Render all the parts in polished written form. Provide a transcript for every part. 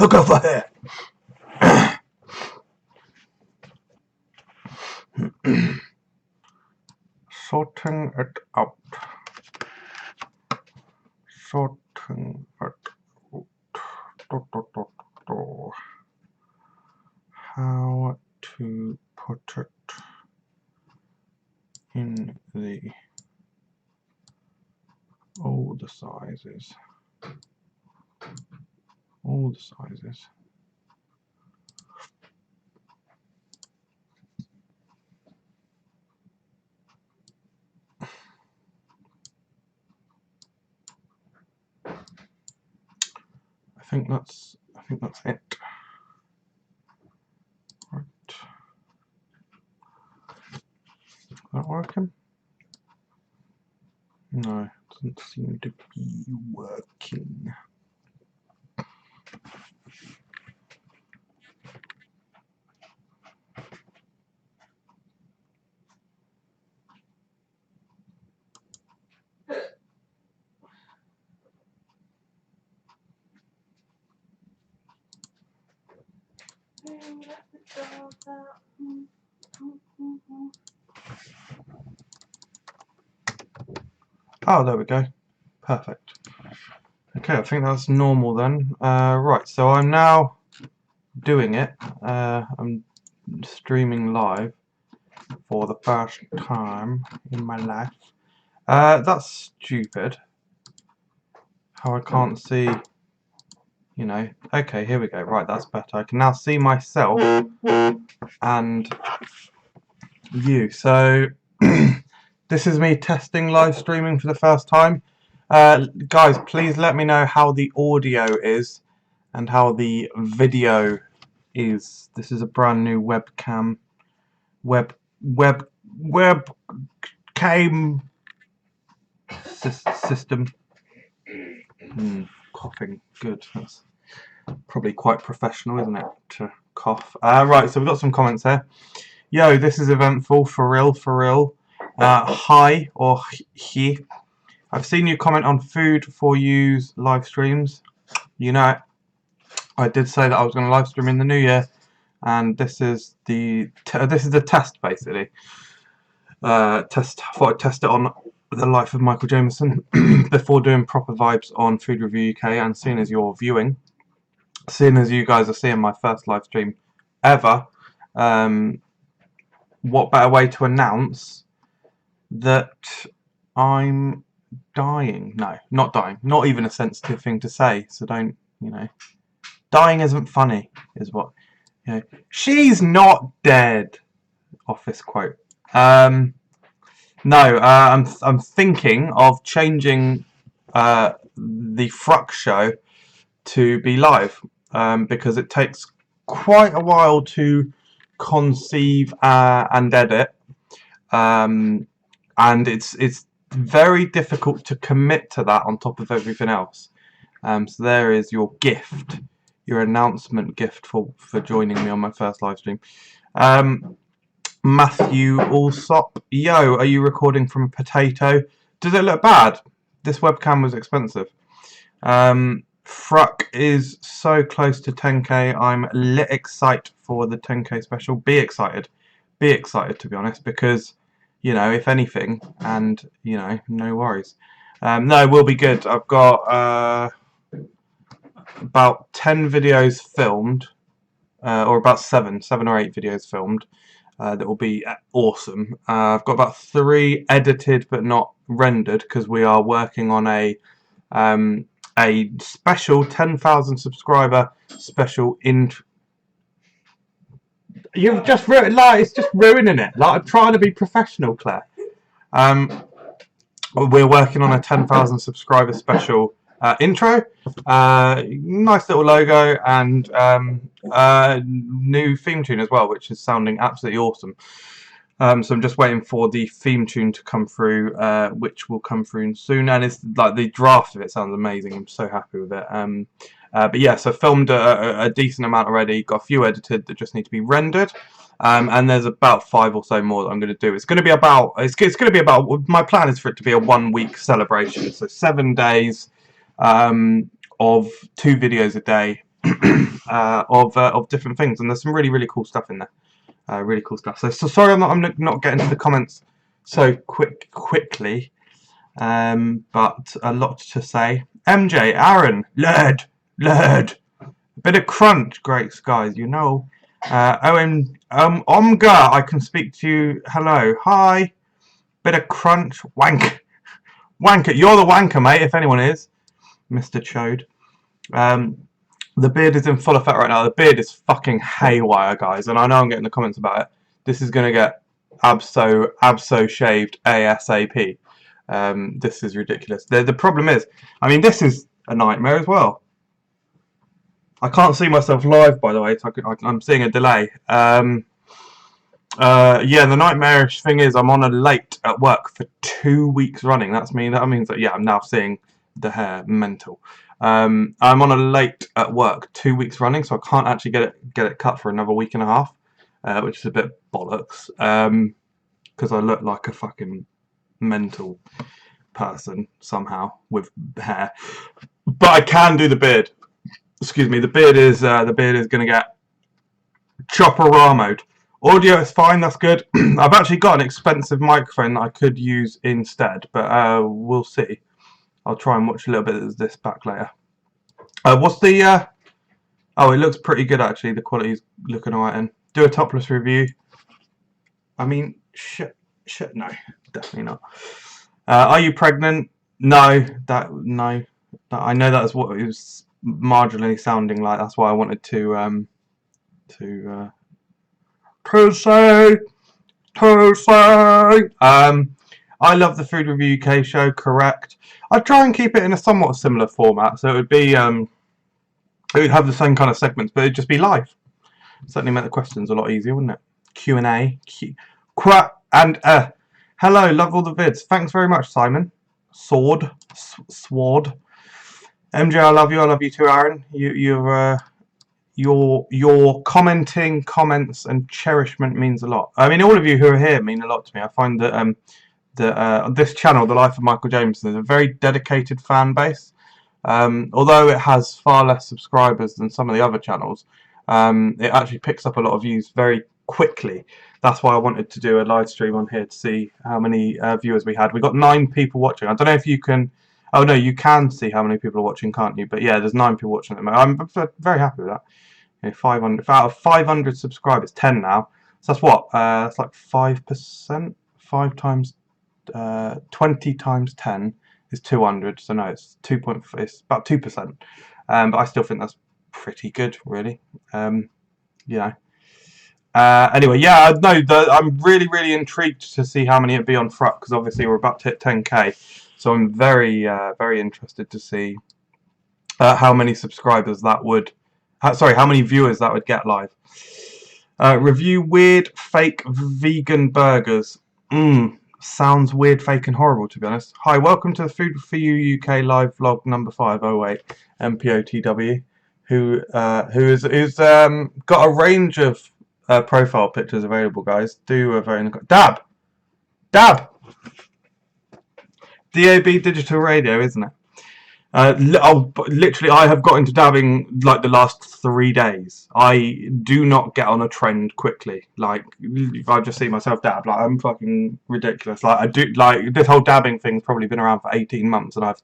Go for it. Sorting it out. Sorting it out. How to put it in all the sizes. All the sizes. I think that's it. Right. Is that working? No, it doesn't seem to be working. Oh, there we go. Perfect. Okay, I think that's normal then. Right, so I'm now doing it. I'm streaming live for the first time in my life. That's stupid. How I can't see, you know. Okay, here we go. Right, that's better. I can now see myself and you. So this is me testing live streaming for the first time. Guys, please let me know how the audio is and how the video is. This is a brand new webcam webcam system. Coughing, good. That's probably quite professional, isn't it, to cough? Right, so we've got some comments here. Yo, this is eventful, for real, for real. Hi, or he. I've seen you comment on Food for You's live streams. You know, I did say that I was going to live stream in the new year, and this is the test basically. I thought I'd test it on the life of Michael Jamieson before doing proper vibes on Food Review UK. And seeing as you're viewing, seeing as you guys are seeing my first live stream ever, what better way to announce that I'm dying? No, not dying. Not even a sensitive thing to say. So don't, you know. Dying isn't funny, is what. You know. She's not dead. Office quote. No, I'm thinking of changing the Fruck show to be live because it takes quite a while to conceive and edit, and it's very difficult to commit to that on top of everything else. So there is your gift, your announcement gift for joining me on my first live stream. Matthew Allsop, yo, are you recording from a potato? Does it look bad? This webcam was expensive. Fruck is so close to 10k. I'm lit excited for the 10k special. Be excited to be honest, because you know, if anything, and you know, no worries. No, it will be good. I've got about 10 videos filmed, or about seven or 8 videos filmed. That will be awesome. I've got about 3 edited but not rendered because we are working on a special 10,000 subscriber special You've just ruined, like, it's just ruining it. Like, I'm trying to be professional, Claire. We're working on a 10,000 subscriber special intro, nice little logo, and new theme tune as well, which is sounding absolutely awesome. So I'm just waiting for the theme tune to come through, which will come through soon. And it's like the draft of it sounds amazing. I'm so happy with it. But yeah, so filmed a decent amount already. Got a few edited that just need to be rendered. And there's about 5 or so more that I'm going to do. It's going to be about. It's going to be about. My plan is for it to be a 1-week celebration. So 7 days of 2 videos a day of different things, and there's some really cool stuff in there. Really cool stuff. So sorry I'm not getting to the comments so quickly, but a lot to say. MJ, Aaron, Lerd, a bit of crunch, great skies, you know. Omga, I can speak to you. Hello, hi. Bit of crunch, wanker. You're the wanker, mate. If anyone is, Mr. Chode. The beard is in full effect right now. The beard is fucking haywire, guys, and I know I'm getting the comments about it. This is gonna get abso shaved ASAP. This is ridiculous. The problem is, I mean, this is a nightmare as well. I can't see myself live, by the way, so I'm seeing a delay. Yeah, the nightmarish thing is I'm on a late at work for 2 weeks running. That means that, yeah, I'm now seeing the hair mental. I'm on a late at work 2 weeks running, so I can't actually get it cut for another week and a half, which is a bit bollocks, because I look like a fucking mental person somehow with hair. But I can do the beard. Excuse me, the beard is going to get chopper-ramoed. Audio is fine, that's good. I've actually got an expensive microphone that I could use instead, but we'll see. I'll try and watch a little bit of this back later. What's the... Oh, it looks pretty good, actually. The quality's looking alright. And do a topless review. I mean, shit, no. Definitely not. Are you pregnant? No. No. I know that's what it was marginally sounding like. That's why I wanted to say. I love the Food Review UK show, correct. I'd try and keep it in a somewhat similar format, so it would be it would have the same kind of segments, but it'd just be live. Certainly make the questions a lot easier, wouldn't it? Q&A. And hello, love all the vids. Thanks very much, Simon. Sword. MJ, I love you too, Aaron. Your commenting, comments, and cherishment means a lot. I mean, all of you who are here mean a lot to me. I find that this channel, The Life of Michael Jamieson, is a very dedicated fan base. Although it has far less subscribers than some of the other channels, it actually picks up a lot of views very quickly. That's why I wanted to do a live stream on here to see how many viewers we had. We got 9 people watching. I don't know if you can... Oh no, you can see how many people are watching, can't you? But yeah, there's 9 people watching at the moment. I'm very happy with that. You know, 500 out of 500 subscribers, 10 now. So that's what? That's like 5%. 5 times 20 times 10 is 200. So no, it's it's about 2%. But I still think that's pretty good, really. You know. Anyway, yeah, no, I'm really intrigued to see how many it'd be on Fruck, because obviously we're about to hit 10k. So I'm very interested to see how many subscribers that would... Sorry, how many viewers that would get live. Review weird, fake vegan burgers. Sounds weird, fake, and horrible, to be honest. Hi, welcome to the Food For You UK live vlog number 508, MPOTW, who is got a range of profile pictures available, guys. Do a very... Dab! DAB digital radio, isn't it? Literally, I have got into dabbing like the last 3 days. I do not get on a trend quickly. Like, if I just see myself dab, like, I'm fucking ridiculous. Like, I do, like, this whole dabbing thing's probably been around for 18 months, and I've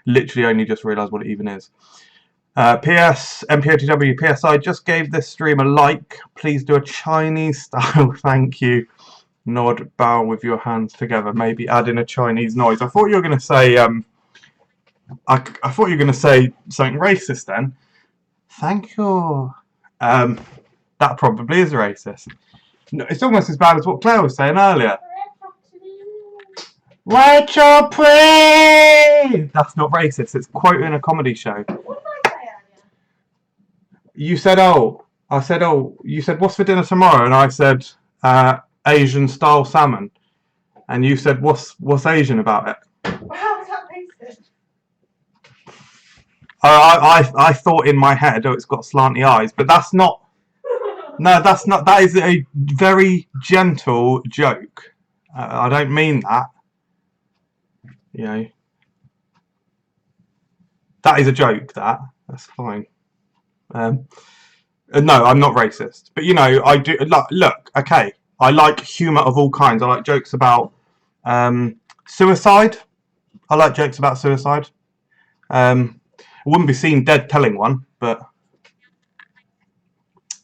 literally only just realised what it even is. PS, MPOTW, PS, I just gave this stream a like. Please do a Chinese style thank you. Nod, bow with your hands together. Maybe add in a Chinese noise. I thought you were going to say... I thought you were going to say something racist then. Thank you. That probably is racist. No, it's almost as bad as what Claire was saying earlier. Rachel, please! That's not racist. It's quoting a comedy show. What did I say earlier? You said, oh. I said, oh. You said, what's for dinner tomorrow? And I said, Asian style salmon. And you said, what's Asian about it? How is that racist? I thought in my head, oh, it's got slanty eyes, but that's not. No, that's not. That is a very gentle joke. I don't mean that. You know. That is a joke. That's fine. No, I'm not racist, but you know, I do. Look, okay, I like humour of all kinds. I like jokes about suicide. I like jokes about suicide. I wouldn't be seen dead telling one, but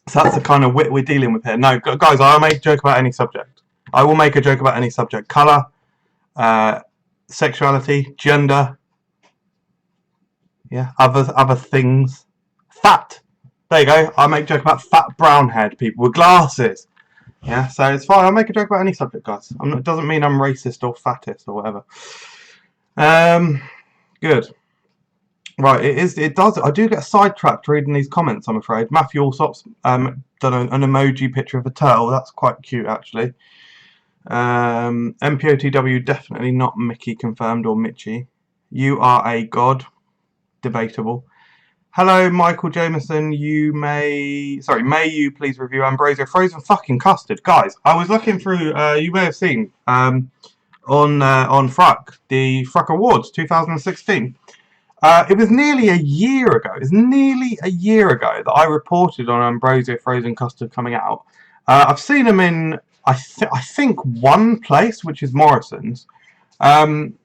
so that's the kind of wit we're dealing with here. No, guys, I'll make a joke about any subject. I will make a joke about any subject. Colour, sexuality, gender, yeah, other things. Fat. There you go. I'll make a joke about fat brown-haired people with glasses. Yeah, so it's fine. I'll make a joke about any subject, guys. It doesn't mean I'm racist or fattest or whatever. Good. Right, it does. I do get sidetracked reading these comments, I'm afraid. Matthew Allsop's done an emoji picture of a turtle. That's quite cute, actually. MPOTW, definitely not Mickey confirmed or Mitchie. You are a god. Debatable. Hello, Michael Jamieson. May you please review Ambrosio Frozen fucking custard, guys? I was looking through. You may have seen on Fruck, the Fruck Awards 2016. It was nearly a year ago. It was nearly a year ago that I reported on Ambrosio Frozen custard coming out. I've seen them in I think one place, which is Morrison's, and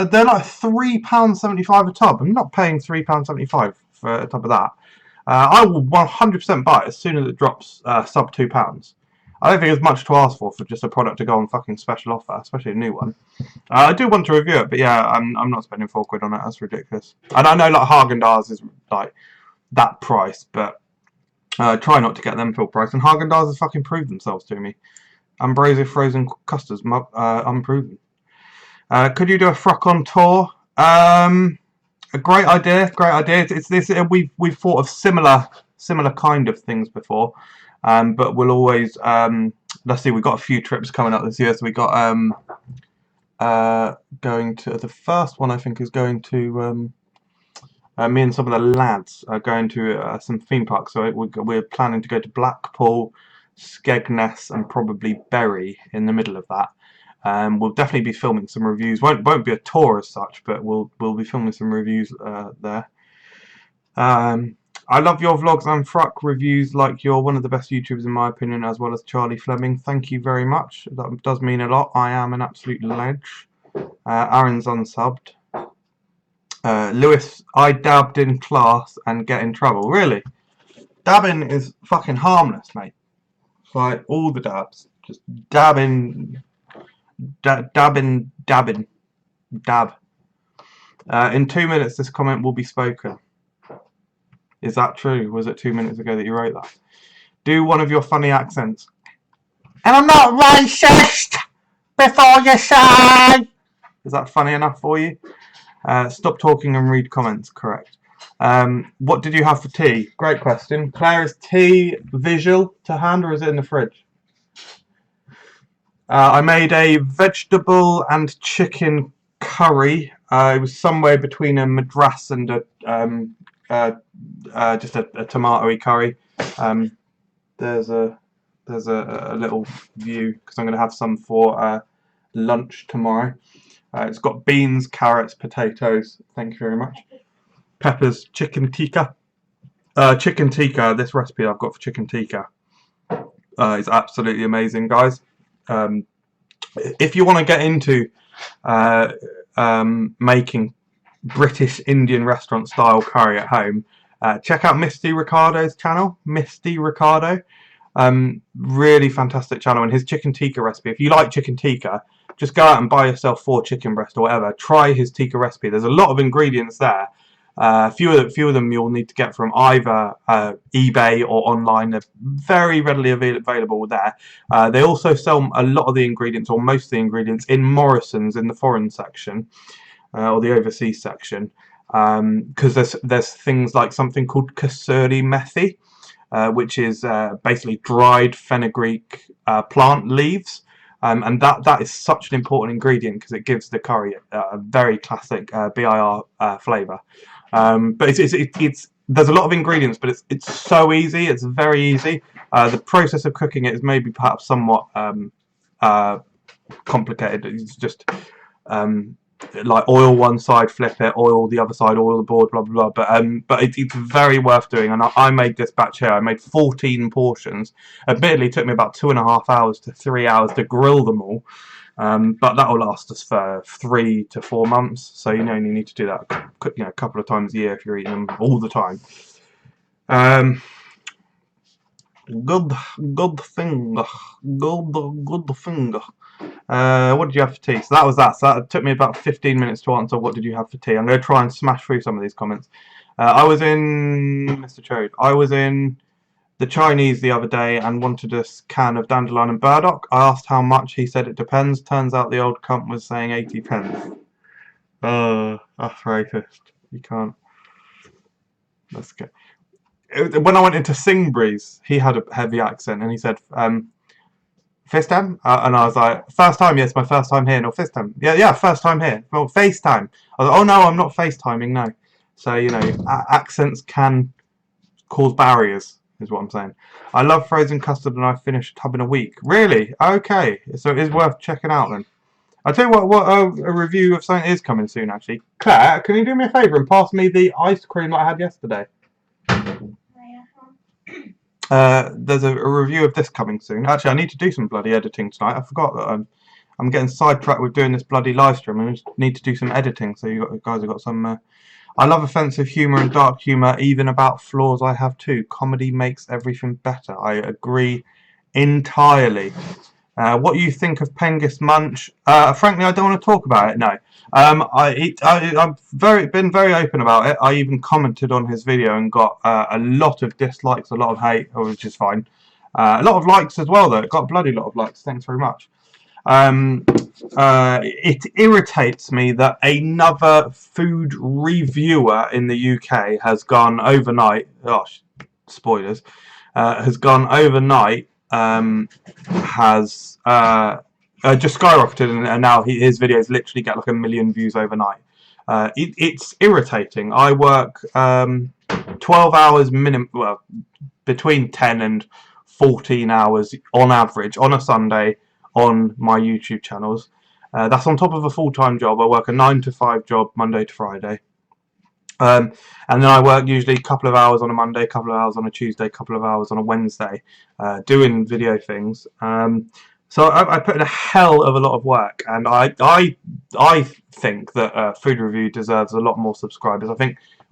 they're like £3.75 a tub. I'm not paying £3.75 for a tub of that. I will 100% buy it as soon as it drops sub £2. I don't think it's much to ask for just a product to go on fucking special offer, especially a new one. I do want to review it, but yeah, I'm not spending £4 on it. That's ridiculous. And I know like Haagen-Dazs is like that price, but try not to get them full price. And Haagen-Dazs has fucking proved themselves to me. Ambrosio Frozen custards, unproven. Could you do a Fruck on tour? A great idea. It's this. We've thought of similar kind of things before, but we'll always let's see. We've got a few trips coming up this year. So we got going to the first one. I think is going to me and some of the lads are going to some theme parks. So we're planning to go to Blackpool, Skegness, and probably Bury in the middle of that. We'll definitely be filming some reviews. Won't be a tour as such, but we'll be filming some reviews there. I love your vlogs and Fruck reviews. Like, you're one of the best YouTubers in my opinion, as well as Charlie Fleming. Thank you very much. That does mean a lot. I am an absolute ledge. Aaron's unsubbed. Lewis, I dabbed in class and get in trouble. Really? Dabbing is fucking harmless, mate. It's like all the dabs. Just dabbing. Dab. In 2 minutes this comment will be spoken. Is that true? Was it 2 minutes ago that you wrote that? Do one of your funny accents. And I'm not racist before you say. Is that funny enough for you? Stop talking and read comments. Correct. What did you have for tea? Great question. Claire, is tea visual to hand or is it in the fridge? I made a vegetable and chicken curry. It was somewhere between a madras and just a tomatoey curry. There's a little view because I'm going to have some for lunch tomorrow. It's got beans, carrots, potatoes. Thank you very much. Peppers, chicken tikka. Chicken tikka. This recipe I've got for chicken tikka is absolutely amazing, guys. If you want to get into making British Indian restaurant style curry at home, check out Misty Ricardo's channel. Misty Ricardo, really fantastic channel, and his chicken tikka recipe. If you like chicken tikka, just go out and buy yourself 4 chicken breast or whatever. Try his tikka recipe. There's a lot of ingredients there. A few of them you'll need to get from either eBay or online. They're very readily available there. They also sell a lot of the ingredients, or most of the ingredients, in Morrison's in the foreign section or the overseas section, because there's things like something called kasuri methi, which is basically dried fenugreek plant leaves. And that is such an important ingredient because it gives the curry a very classic BIR flavour. But it's there's a lot of ingredients, but it's so easy. It's very easy. The process of cooking it is maybe perhaps somewhat complicated. It's just like oil one side, flip it, oil the other side, oil the board, blah blah blah. But it's very worth doing. And I made this batch here. I made 14 portions. Admittedly, it took me about 2.5 hours to 3 hours to grill them all. But that will last us for 3 to 4 months. So you need to do that a couple of times a year if you're eating them all the time. Good thing. Good thing. What did you have for tea? So that was that. So that took me about 15 minutes to answer. What did you have for tea? I'm going to try and smash through some of these comments. I was in Mr. Cherry. I was in the Chinese the other day and wanted a can of dandelion and burdock. I asked how much. He said it depends. Turns out the old cunt was saying 80 pence. That's racist. You can't. Let's go. When I went into Singbreeze, he had a heavy accent and he said, first time? And I was like, first time, yes, my first time here. No, first time. Yeah, first time here. Well, FaceTime. I was like, oh no, I'm not FaceTiming, no. So, accents can cause barriers, is what I'm saying. I love frozen custard and I finish a tub in a week. Really? Okay. So it is worth checking out then. I'll tell you what a review of something is coming soon, actually. Claire, can you do me a favour and pass me the ice cream that I had yesterday? There's a review of this coming soon. Actually, I need to do some bloody editing tonight. I forgot that I'm getting sidetracked with doing this bloody live stream. I just need to do some editing. So you guys have got some. I love offensive humour and dark humour, even about flaws I have too. Comedy makes everything better. I agree entirely. What you think of Pengus Munch? Frankly, I don't want to talk about it. No. I've been very open about it. I even commented on his video and got a lot of dislikes, a lot of hate, which is fine. A lot of likes as well, though. It got a bloody lot of likes. Thanks very much. It irritates me that another food reviewer in the UK has gone overnight. Gosh, spoilers. Has gone overnight. Has just skyrocketed, and now his videos literally get like 1 million views overnight. It's irritating. I work 12 hours minimum, well, between 10 and 14 hours on average on a Sunday on my YouTube channels. That's on top of a full-time job. I work a 9 to 5 job Monday to Friday. And then I work usually a couple of hours on a Monday, a couple of hours on a Tuesday, a couple of hours on a Wednesday, doing video things. So I put in a hell of a lot of work, and I think that Food Review deserves a lot more subscribers. I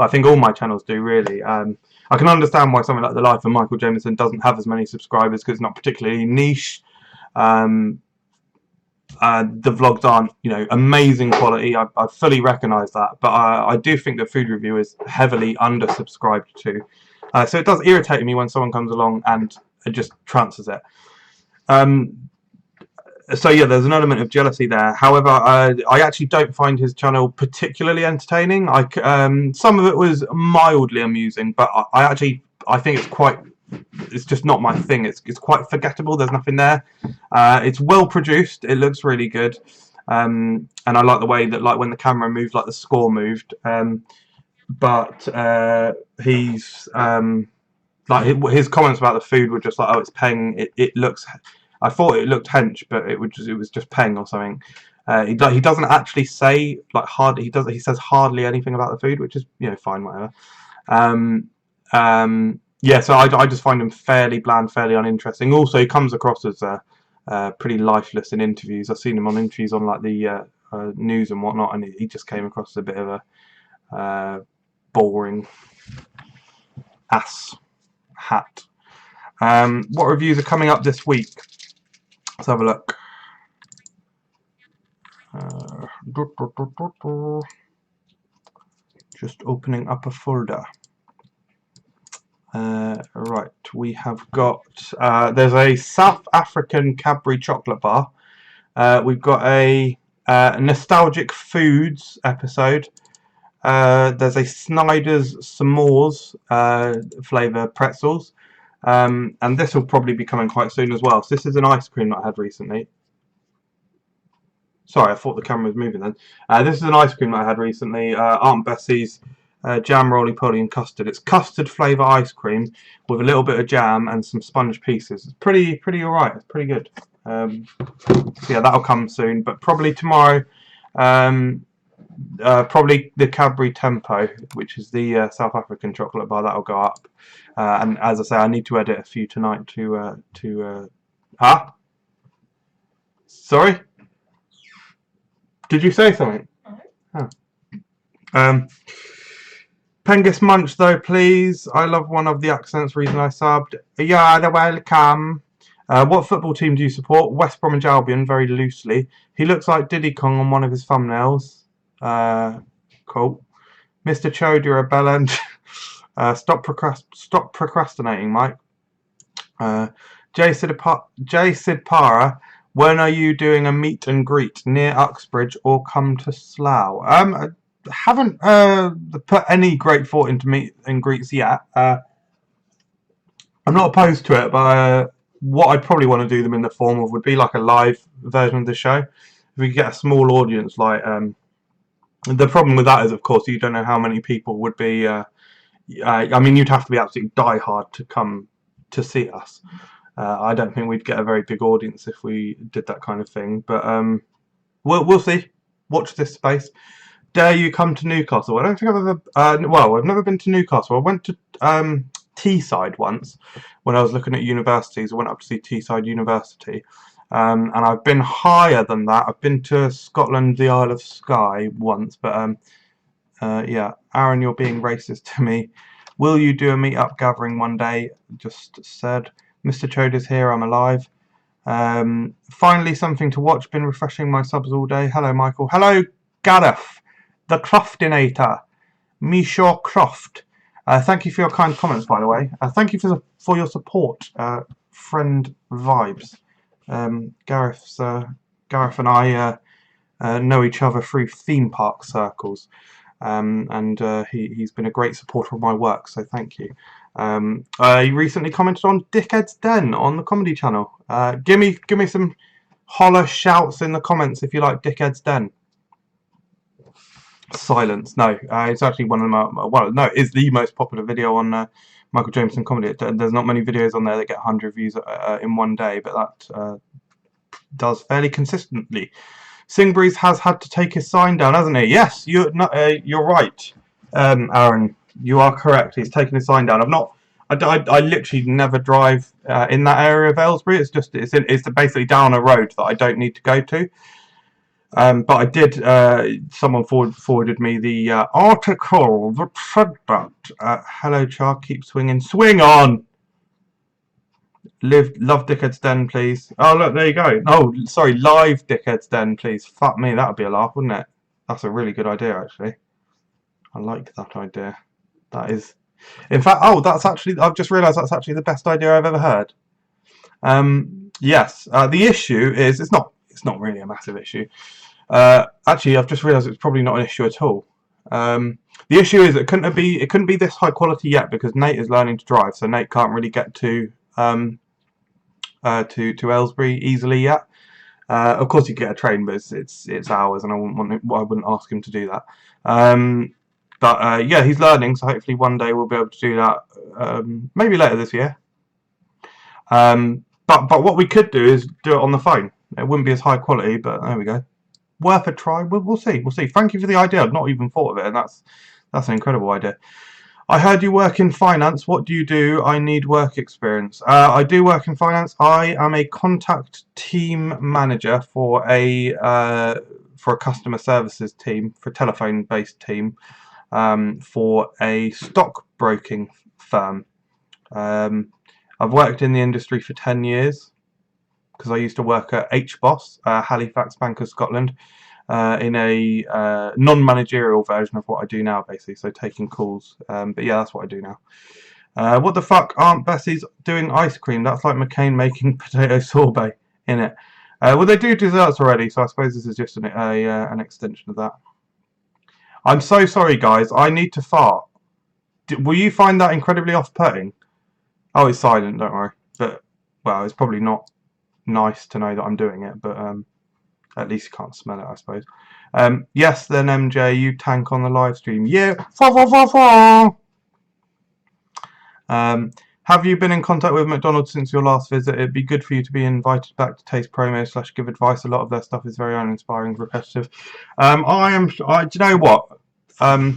think all my channels do, really. I can understand why something like The Life of Michael Jamieson doesn't have as many subscribers, because it's not particularly niche. The vlogs aren't, amazing quality. I fully recognise that, but I do think that Food Review is heavily undersubscribed to. So it does irritate me when someone comes along and just transfers it. So yeah, there's an element of jealousy there. However, I actually don't find his channel particularly entertaining. Some of it was mildly amusing, but I think it's just not my thing. It's quite forgettable. There's nothing there. It's well produced. It looks really good, and I like the way that, like, when the camera moved, like the score moved. But he's like, his comments about the food were just like, oh, it's peng. It looks. I thought it looked hench, but it was just peng or something. He doesn't actually say like hardly. He says hardly anything about the food, which is fine, whatever. Yeah, so I just find him fairly bland, fairly uninteresting. Also, he comes across as pretty lifeless in interviews. I've seen him on interviews on like the news and whatnot, and he just came across as a bit of a boring ass hat. What reviews are coming up this week? Let's have a look. Just opening up a folder. Right, we have got, there's a South African Cadbury chocolate bar. We've got a nostalgic foods episode. There's a Snyder's s'mores flavour pretzels. And this will probably be coming quite soon as well. So this is an ice cream that I had recently. Sorry, I thought the camera was moving then. This is an ice cream that I had recently. Aunt Bessie's jam, roly-poly and custard. It's custard flavour ice cream with a little bit of jam and some sponge pieces. It's pretty alright. It's pretty good. So yeah, that'll come soon, but probably tomorrow. Probably the Cadbury Tempo, which is the South African chocolate bar, that'll go up. And as I say, I need to edit a few tonight Huh? Sorry? Did you say something? No. Oh. Pengus Munch, though, please. I love one of the accents. Reason I subbed. You're welcome. What football team do you support? West Bromwich Albion, very loosely. He looks like Diddy Kong on one of his thumbnails. Cool. Mr. Chode, you're a bellend. Stop procrastinating, Mike. J. Sidpara, when are you doing a meet and greet near Uxbridge or come to Slough? I haven't put any great thought into meet and greets yet. I'm not opposed to it, but what I'd probably want to do them in the form of would be like a live version of the show. If we could get a small audience, like the problem with that is, of course, you don't know how many people would be. I mean, you'd have to be absolutely diehard to come to see us. I don't think we'd get a very big audience if we did that kind of thing. But we'll see. Watch this space. Dare you come to Newcastle? I don't think I've ever. Well, I've never been to Newcastle. I went to Teesside once when I was looking at universities. I went up to see Teesside University. And I've been higher than that. I've been to Scotland, the Isle of Skye once. But yeah, Aaron, you're being racist to me. Will you do a meet-up gathering one day? Just said. Mr. Chode is here. I'm alive. Finally, something to watch. Been refreshing my subs all day. Hello, Michael. Hello, Gareth, the Croftinator. Mishaw Croft. Thank you for your kind comments, by the way. Thank you for your support, friend vibes. Gareth and I know each other through theme park circles, and he's been a great supporter of my work, so thank you. He recently commented on Dickhead's Den on the comedy channel. Give me some holler shouts in the comments if you like Dickhead's Den. Silence. No, it's actually one of them. Well, no, it's the most popular video on Michael Jamieson comedy. There's not many videos on there that get 100 views in one day, but that does fairly consistently. Singbreeze has had to take his sign down, hasn't he? Yes, you're right, Aaron. You are correct. He's taken his sign down. I literally never drive in that area of Aylesbury. It's basically down a road that I don't need to go to. But I did. Someone forwarded me the article that said that. Hello, Char. Keep swinging. Swing on. Love Dickhead's Den, please. Oh, look, there you go. Oh, sorry, live Dickhead's Den, please. Fuck me, that would be a laugh, wouldn't it? That's a really good idea, actually. I like that idea. That is... In fact, that's actually... I've just realised that's actually the best idea I've ever heard. Yes, the issue is... It's not really a massive issue. Actually, I've just realised it's probably not an issue at all. The issue is it couldn't be this high quality yet because Nate is learning to drive, so Nate can't really get to Aylesbury easily yet. Of course, you get a train, but it's hours, and I wouldn't ask him to do that. But yeah, he's learning, so hopefully one day we'll be able to do that. Maybe later this year. But what we could do is do it on the phone. It wouldn't be as high quality, but there we go. Worth a try. We'll see. We'll see. Thank you for the idea. I've not even thought of it, and that's an incredible idea. I heard you work in finance. What do you do? I need work experience. I do work in finance. I am a contact team manager for a customer services team, for a telephone-based team, for a stockbroking firm. I've worked in the industry for 10 years because I used to work at HBOS, Halifax Bank of Scotland, in a non-managerial version of what I do now, basically, so taking calls. But yeah, that's what I do now. What the fuck? Aunt Bessie's doing ice cream. That's like McCain making potato sorbet, innit? Well, they do desserts already, so I suppose this is just an extension of that. I'm so sorry, guys. I need to fart. Will you find that incredibly off-putting? Oh, it's silent, don't worry. But, well, it's probably not nice to know that I'm doing it, but at least you can't smell it, I suppose. Yes, then MJ, you tank on the live stream. Yeah. Have you been in contact with McDonald's since your last visit? It'd be good for you to be invited back to taste promos / give advice. A lot of their stuff is very uninspiring, repetitive. Do you know what? I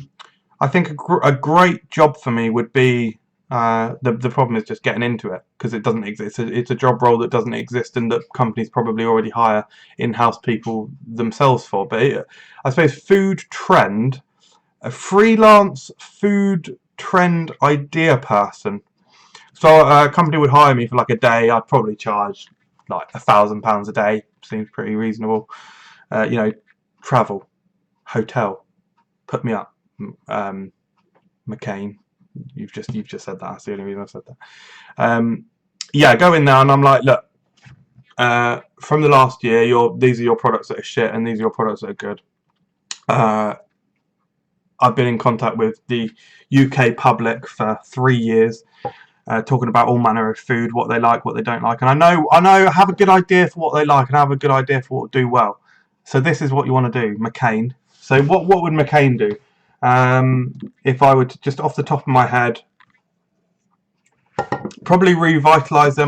think a great job for me would be the problem is just getting into it because it doesn't exist. It's a job role that doesn't exist and that companies probably already hire in-house people themselves for. But I suppose a freelance food trend idea person. So a company would hire me for like a day. I'd probably charge like £1,000 a day. Seems pretty reasonable. Travel, hotel, put me up. McCain, you've just said that. That's the only reason I said that. Go in there and I'm like, look, from the last year, these are your products that are shit and these are your products that are good. I've been in contact with the UK public for 3 years. Talking about all manner of food, what they like, what they don't like, and I have a good idea for what they like, and I have a good idea for what will do well. So this is what you want to do, McCain. So what would McCain do? If I would just off the top of my head, probably revitalise their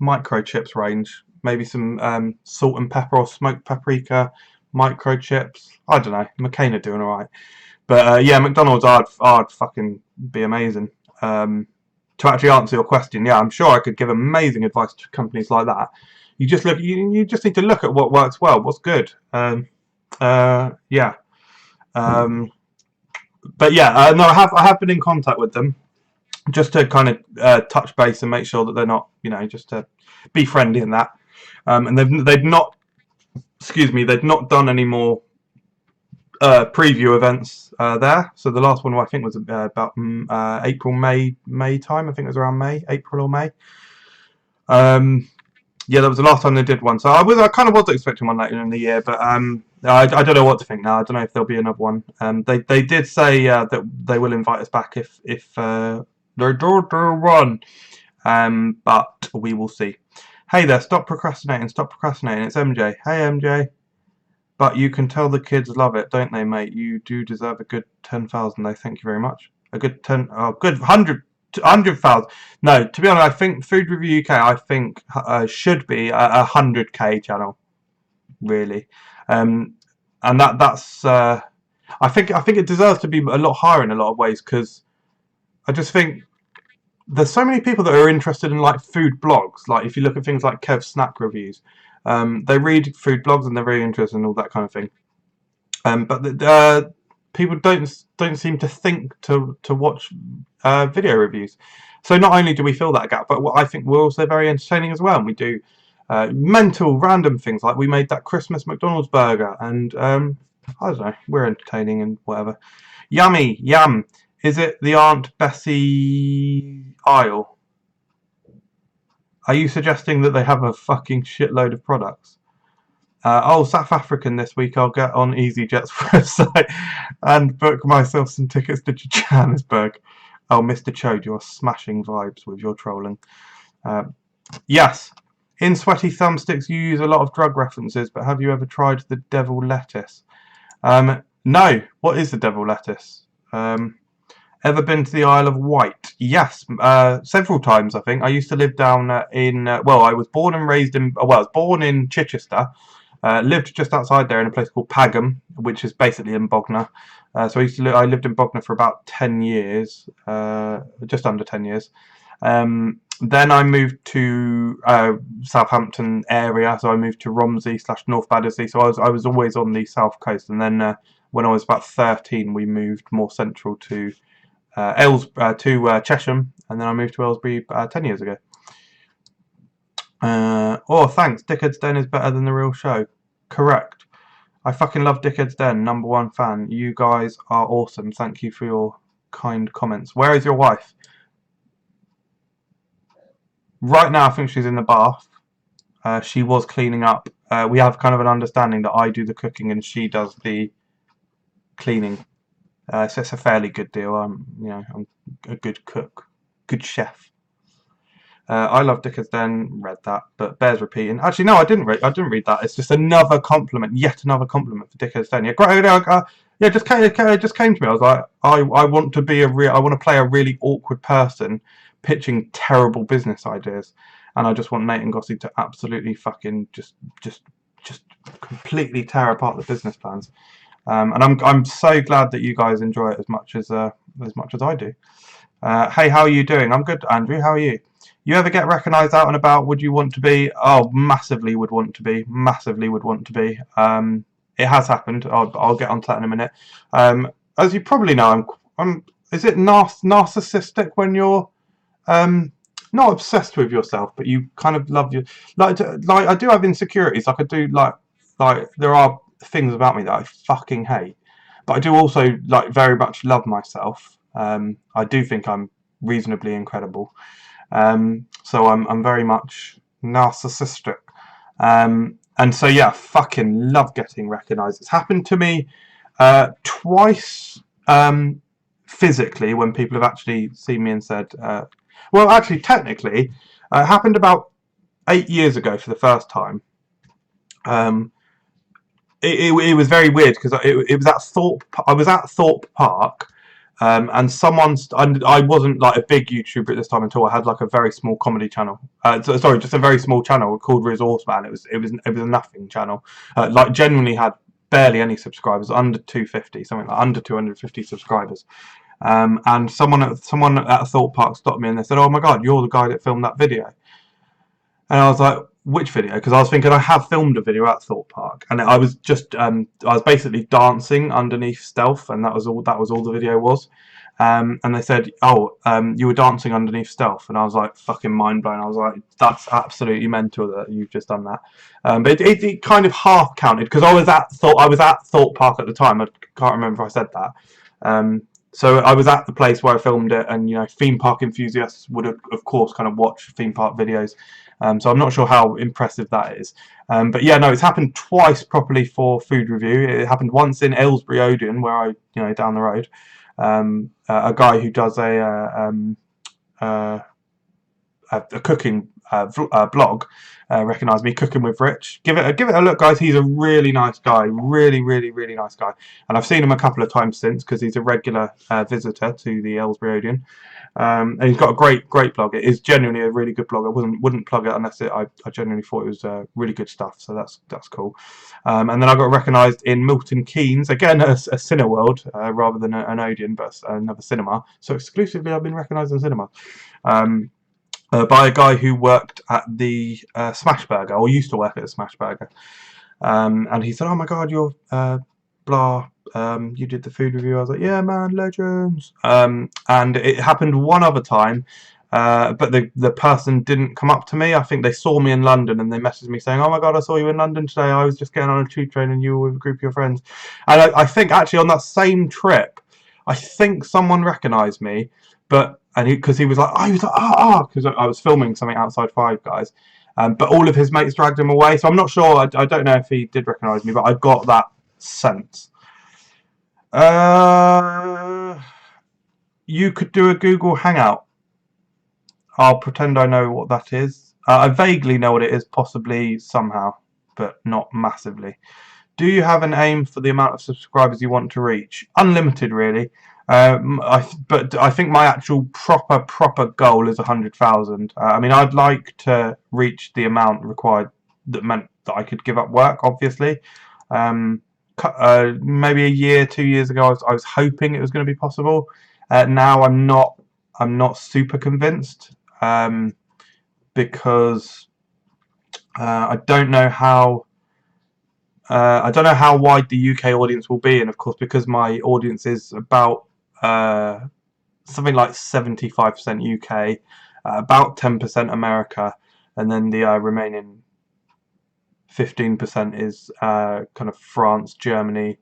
microchips range. Maybe some salt and pepper or smoked paprika microchips. I don't know. McCain are doing alright, but McDonald's, I'd fucking be amazing. To actually answer your question, I'm sure I could give amazing advice to companies like that. You just need to look at what works well, what's good. But I have been in contact with them just to kind of touch base and make sure that they're not, just to be friendly in that. And they've not done any more preview events there. So the last one I think was about April, May time. I think it was around April or May. That was the last time they did one. So I kind of was expecting one later in the year, but I don't know what to think now. I don't know if there'll be another one. They did say that they will invite us back if they do one. But we will see. Hey there, stop procrastinating. It's MJ. Hey MJ. But you can tell the kids love it, don't they, mate? You do deserve a good 10,000, though. Thank you very much. A good 100,000. No, to be honest, I think Food Review UK, should be a 100k channel, really. And that's I think it deserves to be a lot higher in a lot of ways, because I just think there's so many people that are interested in like food blogs. Like if you look at things like Kev's snack reviews. They read food blogs and they're very interested in all that kind of thing. But people don't seem to think to watch video reviews. So not only do we fill that gap, but I think we're also very entertaining as well. And we do mental random things, like we made that Christmas McDonald's burger, and I don't know, we're entertaining and whatever. Yummy, yum. Is it the Aunt Bessie aisle? Are you suggesting that they have a fucking shitload of products? South African this week. I'll get on EasyJet's website and book myself some tickets to Johannesburg. Oh, Mr. Chode, you're smashing vibes with your trolling. Yes. In Sweaty Thumbsticks, you use a lot of drug references, but have you ever tried the devil lettuce? No. What is the devil lettuce? Ever been to the Isle of Wight? Yes, several times, I think. I used to live down I was born and raised in, I was born in Chichester, lived just outside there in a place called Pagham, which is basically in Bognor. So I lived in Bognor for about 10 years, just under 10 years. Then I moved to Southampton area, so I moved to Romsey / North Battersea, so I was always on the south coast. And then when I was about 13, we moved more central to Chesham, and then I moved to Aylesbury 10 years ago. Thanks. Dickhead's Den is better than The Real Show. Correct. I fucking love Dickhead's Den. #1 fan. You guys are awesome. Thank you for your kind comments. Where is your wife? Right now, I think she's in the bath. She was cleaning up. We have kind of an understanding that I do the cooking and she does the cleaning. So it's a fairly good deal. I'm a good cook, good chef. I love Dickens Den. Read that, but bears repeating. Actually, no, I didn't read that. It's just another compliment, yet another compliment for Dickens Den. Yeah, great. Yeah, it just came to me. I was like, I want to be I want to play a really awkward person pitching terrible business ideas, and I just want Nate and Gossie to absolutely fucking just just completely tear apart the business plans. And I'm so glad that you guys enjoy it as much as I do. Hey, how are you doing? I'm good, Andrew. How are you? You ever get recognised out and about? Would you want to be? Oh, massively would want to be. Massively would want to be. It has happened. I'll get onto that in a minute. As you probably know, is it narcissistic when you're um, not obsessed with yourself, but you kind of love your like I do have insecurities. Like I do like there are things about me that I fucking hate, but I do also like very much love myself. I do think I'm reasonably incredible. So I'm very much narcissistic. And so yeah, fucking love getting recognised. It's happened to me twice physically when people have actually seen me and said, well, actually, technically, it happened about 8 years ago for the first time. Um, it was very weird because it was at Thorpe. I was at Thorpe Park, and I wasn't like a big YouTuber at this time until I had like a very small comedy channel. Sorry, just a very small channel called Resource Man. It was a nothing channel. Like genuinely had barely any subscribers, under 250, something like under 250 subscribers. And someone at Thorpe Park stopped me and they said, "Oh my God, you're the guy that filmed that video." And I was like, "Which video?" Because I was thinking I have filmed a video at Thorpe Park, and I was just I was basically dancing underneath Stealth, and that was all the video was. And they said, "Oh, you were dancing underneath Stealth," and I was like, fucking mind blown. I was like, "That's absolutely mental that you've just done that." But it kind of half counted because I was at Thorpe Park at the time. I can't remember if I said that. So I was at the place where I filmed it, and theme park enthusiasts would of course kind of watch theme park videos. So I'm not sure how impressive that is. But yeah, no, it's happened twice properly for food review. It happened once in Aylesbury Odeon, where down the road. A guy who does a cooking blog recognised me, Cooking with Rich. Give it a look, guys. He's a really nice guy, really, really, really nice guy. And I've seen him a couple of times since because he's a regular visitor to the Aylesbury Odeon. And he's got a great blog. It is genuinely a really good blog. I wouldn't plug it unless I genuinely thought it was really good stuff. So that's cool. And then I got recognised in Milton Keynes, again a Cineworld rather than an Odeon, but another cinema. So exclusively I've been recognised in cinema. By a guy who worked at the Smashburger, or used to work at the Smashburger. And he said, "Oh my God, you're blah. You did the food review." I was like, "Yeah, man, legends." And it happened one other time, but the person didn't come up to me. I think they saw me in London and they messaged me saying, "Oh my God, I saw you in London today. I was just getting on a tube train and you were with a group of your friends." And I think actually on that same trip, I think someone recognised me, but because he was like, because I was filming something outside Five Guys. But all of his mates dragged him away, so I'm not sure. I don't know if he did recognise me, but I got that sense. You could do a Google Hangout. I'll pretend I know what that is. I vaguely know what it is, possibly somehow, but not massively. Do you have an aim for the amount of subscribers you want to reach? Unlimited, really. But I think my actual proper goal is 100,000. I mean, I'd like to reach the amount required that meant that I could give up work. Obviously, maybe a year, 2 years ago, I was hoping it was going to be possible. Now I'm not. I'm not super convinced because I don't know how. I don't know how wide the UK audience will be, and of course, because my audience is about something like 75% UK, about 10% America, and then the remaining 15% is kind of France, Germany,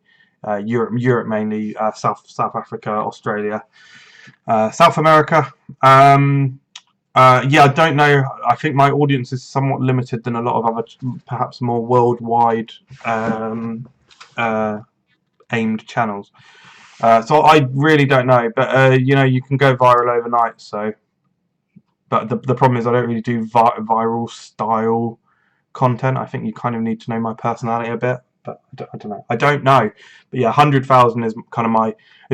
Europe mainly, South Africa, Australia, South America. Yeah, I don't know. I think my audience is somewhat limited than a lot of other, perhaps more worldwide aimed channels. So I really don't know, but you can go viral overnight. So, but the problem is I don't really do viral style content. I think you kind of need to know my personality a bit. but I don't know. I don't know. But yeah, 100,000 is kind of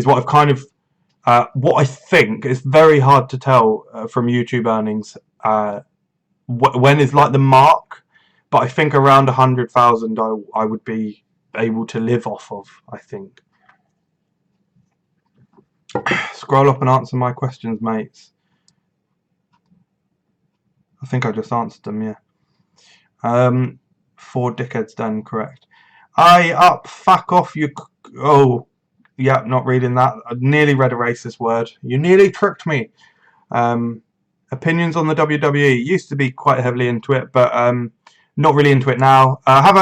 what I've kind of, what I think is very hard to tell from YouTube earnings. When is like the mark, but I think around 100,000 I would be able to live off of, I think. Scroll up and answer my questions, mates. I think I just answered them, yeah. 4 dickheads done, correct. Fuck off, you... Oh, yeah, not reading that. I nearly read a racist word. You nearly tricked me. Opinions on the WWE. Used to be quite heavily into it, but not really into it now. I have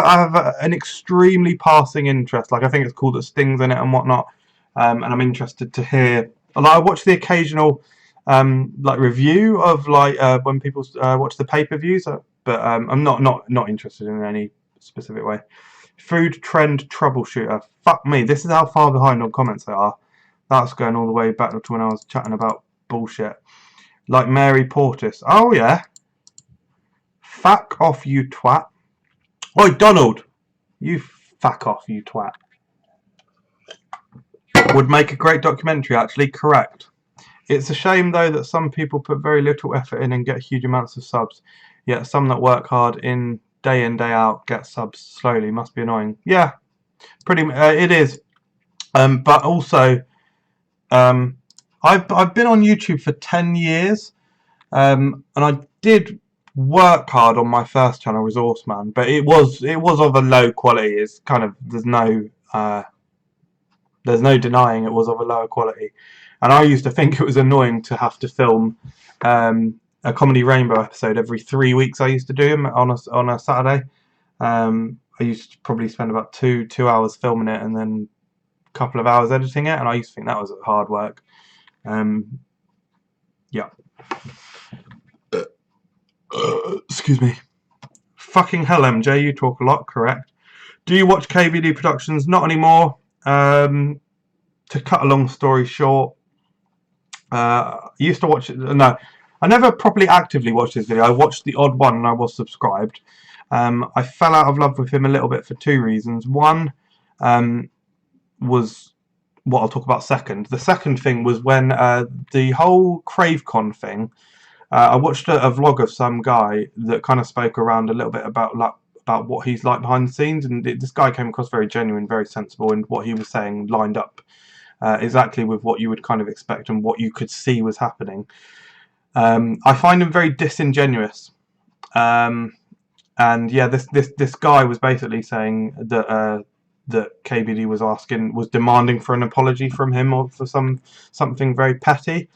an extremely passing interest. Like, I think it's cool that Sting's in it and whatnot. And I'm interested to hear. Like, I watch the occasional like review of like when people watch the pay-per-views, but I'm not interested in any specific way. Food trend troubleshooter. Fuck me. This is how far behind on comments they are. That's going all the way back to when I was chatting about bullshit. Like Mary Portis. Oh yeah. Fuck off, you twat. Oi, Donald. You fuck off, you twat. Would make a great documentary, actually. Correct. It's a shame, though, that some people put very little effort in and get huge amounts of subs, yet some that work hard in, day out, get subs slowly. Must be annoying. Yeah, pretty. It is. But also, I've been on YouTube for 10 years, and I did work hard on my first channel, Resourceman, but it was of a low quality. It's kind of there's no denying it was of a lower quality. And I used to think it was annoying to have to film a Comedy Rainbow episode every 3 weeks. I used to do them on a Saturday. I used to probably spend about two hours filming it and then a couple of hours editing it. And I used to think that was hard work. Yeah. Excuse me. Fucking hell, MJ, you talk a lot, correct. Do you watch KVD Productions? Not anymore. To cut a long story short, I used to watch it. No, I never properly actively watched his video. I watched the odd one and I was subscribed. I fell out of love with him a little bit for 2 reasons. One was what I'll talk about second. The second thing was when the whole CraveCon thing. I watched a vlog of some guy that kind of spoke around a little bit about what he's like behind the scenes, and this guy came across very genuine, very sensible, and what he was saying lined up exactly with what you would kind of expect and what you could see was happening. I find him very disingenuous, and yeah, this guy was basically saying that that KBD was demanding for an apology from him or for something very petty.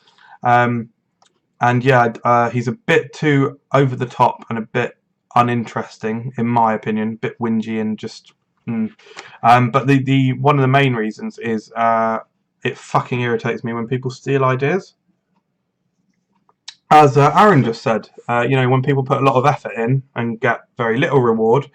And yeah, he's a bit too over the top and a bit uninteresting, in my opinion, a bit whingy and just. But the one of the main reasons is it fucking irritates me when people steal ideas. As Aaron just said, when people put a lot of effort in and get very little reward,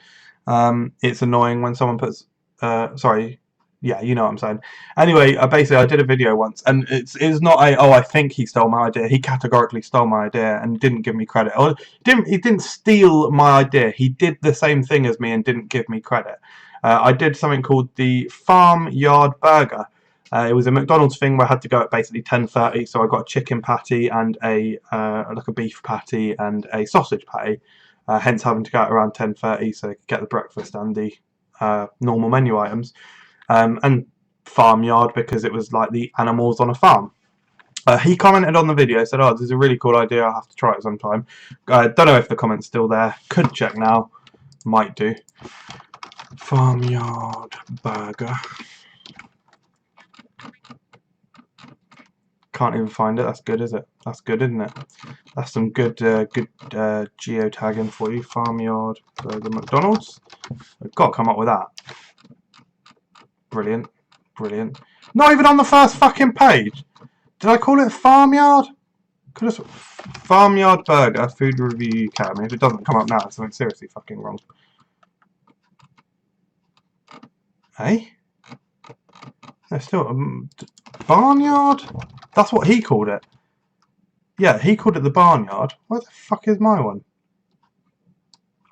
it's annoying when someone puts. Sorry. Yeah, you know what I'm saying. Anyway, basically, I did a video once, and it's not I think he stole my idea. He categorically stole my idea and didn't give me credit. Or he didn't steal my idea. He did the same thing as me and didn't give me credit. I did something called the Farmyard Burger. It was a McDonald's thing where I had to go at basically 10:30. So I got a chicken patty and a beef patty and a sausage patty. Hence having to go at around 10:30 so I could get the breakfast and the normal menu items. And farmyard because it was like the animals on a farm. He commented on the video, said, "Oh, this is a really cool idea. I'll have to try it sometime." Don't know if the comment's still there. Could check now. Might do. Farmyard burger. Can't even find it. That's good, is it? That's good, isn't it? That's some good geotagging for you. Farmyard burger McDonald's. I've got to come up with that. Brilliant. Brilliant. Not even on the first fucking page. Did I call it Farmyard? Could have Farmyard Burger Food Review UK. I mean, if it doesn't come up now, it's something seriously fucking wrong. Hey? There's still Barnyard? That's what he called it. Yeah, he called it the Barnyard. Where the fuck is my one?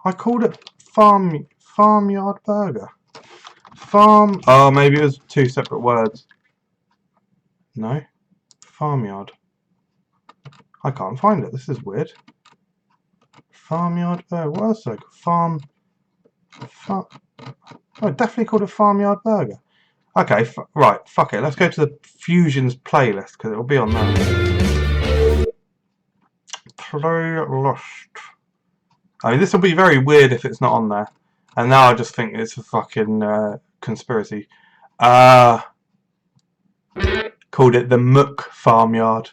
I called it Farmyard Burger. Farm. Oh, maybe it was two separate words. No. Farmyard. I can't find it. This is weird. Farmyard burger. What else? Like farm. Oh, I definitely called it farmyard burger. Okay, right. Fuck it. Let's go to the Fusions playlist because it'll be on there. Playlist. I mean, this will be very weird if it's not on there. And now I just think it's a fucking conspiracy. Called it the Muck Farmyard.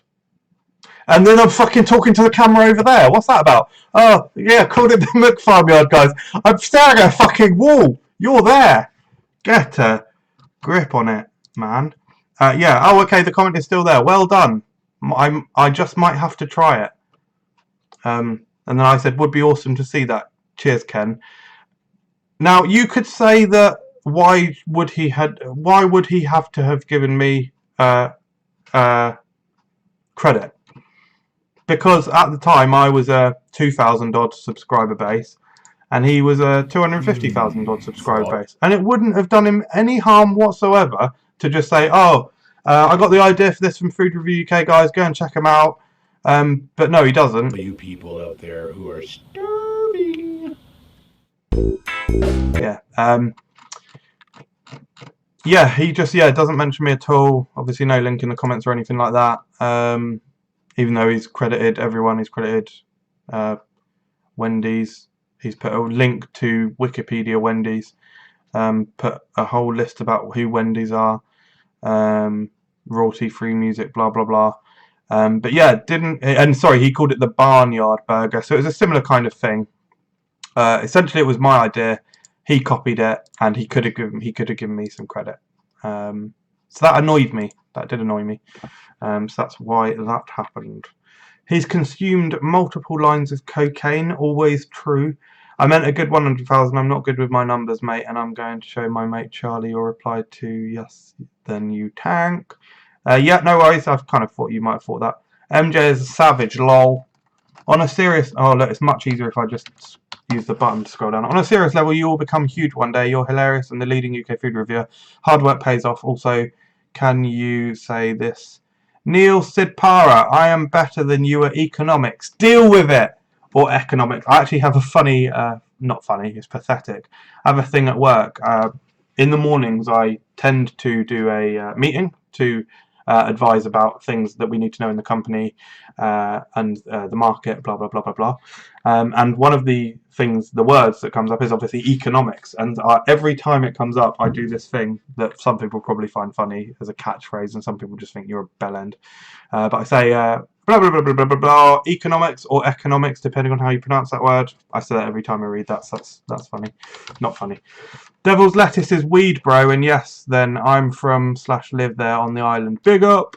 And then I'm fucking talking to the camera over there. What's that about? Oh, yeah, called it the Muck Farmyard, guys. I'm staring at a fucking wall. You're there. Get a grip on it, man. Yeah, oh, okay, the comment is still there. Well done. I just might have to try it. And then I said, would be awesome to see that. Cheers, Ken. Now, you could say that why would he have to have given me credit? Because at the time I was a 2,000 odd subscriber base and he was a 250,000 odd subscriber base, and it wouldn't have done him any harm whatsoever to just say, oh, I got the idea for this from Food Review UK, guys, go and check him out. But no, he doesn't. You people out there who are starving. Yeah. Yeah, he just doesn't mention me at all. Obviously no link in the comments or anything like that. Even though he's credited everyone, he's credited Wendy's. He's put a link to Wikipedia Wendy's. Put a whole list about who Wendy's are. Royalty-free music, blah blah blah. But yeah, he called it the Barnyard Burger. So it was a similar kind of thing. Essentially, it was my idea. He copied it, and he could have given me some credit. So that annoyed me. That did annoy me. So that's why that happened. He's consumed multiple lines of cocaine. Always true. I meant a good 100,000. I'm not good with my numbers, mate, and I'm going to show my mate Charlie. Your reply to yes, then you tank. Yeah, no worries. I kind of thought you might have thought that. MJ is a savage. Lol. On a serious... Oh, look, it's much easier if I just use the button to scroll down. On a serious level, you will become huge one day. You're hilarious and the leading UK food reviewer. Hard work pays off. Also, can you say this? Neil Sidpara, I am better than you at economics. Deal with it! Or economics. I actually have a funny... not funny, it's pathetic. I have a thing at work. In the mornings, I tend to do a meeting to... advise about things that we need to know in the company and the market, blah blah blah blah blah. And one of the things, the words that comes up is obviously economics. And every time it comes up, I do this thing that some people probably find funny as a catchphrase, and some people just think you're a bellend. But I say blah blah blah blah blah blah blah economics or economics, depending on how you pronounce that word. I say that every time I read that. So that's funny, not funny. Devil's lettuce is weed, bro, and yes, then I'm from / live there on the island. Big up.